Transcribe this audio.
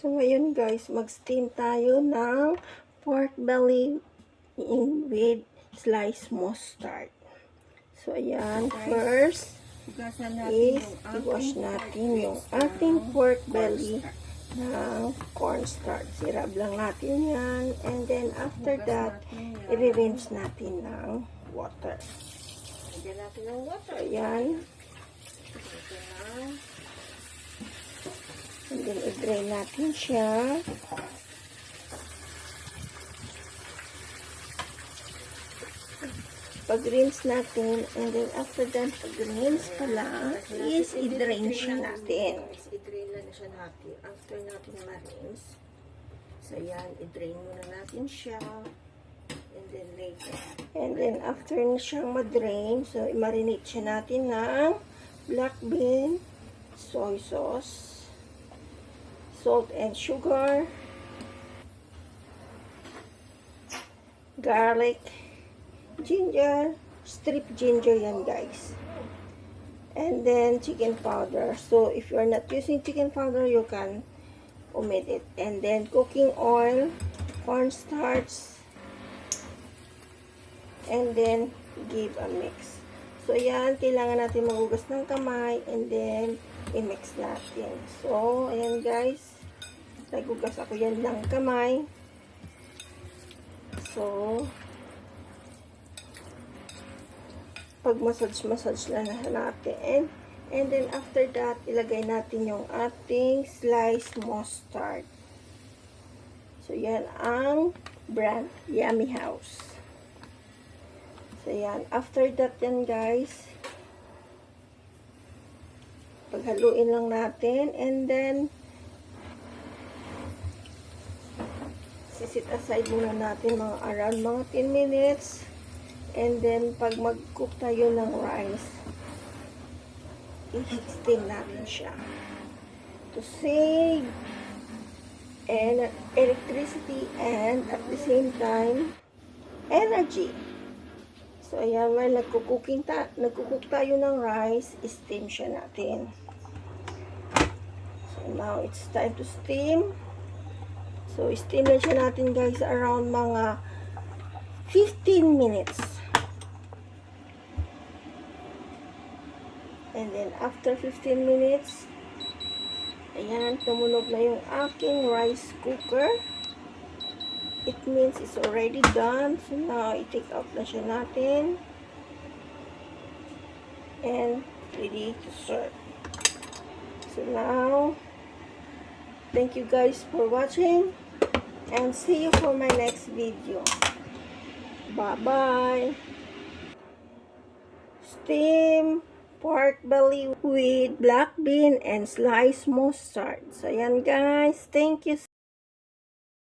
So, ngayon guys, mag-steam tayo ng pork belly with sliced mustard. So, ayan, first is i-wash natin yung ating pork belly ng cornstarch. Sirab lang natin yan. And then, after that, i-rinse natin ng water. Lagyan natin ng water. Ayan. And then, i-drain natin siya. Pag-rinse natin, and then after that, pag-rinse pa lang, is i-drain siya natin. I-drain lang siya natin. After natin ma-rinse, so yan, i-drain muna natin siya. And then later. And then after na siyang ma-drain, so i-marinate siya natin ng black bean, soy sauce, salt and sugar, garlic, ginger, strip ginger yan guys. And then chicken powder. So if you're not using chicken powder, you can omit it. And then cooking oil, cornstarch, and then give a mix. So yan, kailangan natin magugas ng kamay and then i-mix natin. So ayan guys, nagugas ako yan ng kamay. So pag massage lang natin. And then after that, ilagay natin yung ating sliced mustard. So yan ang brand Yummy House. So yan, after that yan guys, paghaluin lang natin and then sisit aside muna natin mga around mga 10 minutes. And then, pag mag-cook tayo ng rice, i-steam natin siya to save and electricity and at the same time, energy. So, ayan, while nagkukook tayo ng rice, i-steam siya natin. So, now, it's time to steam. So, steam na siya natin guys around mga 15 minutes. And then, after 15 minutes, ayan, tumunog na yung aking rice cooker. It means it's already done. So, now, i-take out na siya natin. And, ready to serve. So, now, thank you guys for watching. And see you for my next video. Bye-bye. Steam pork belly with black bean and sliced mustard. So, ayan guys. Thank you.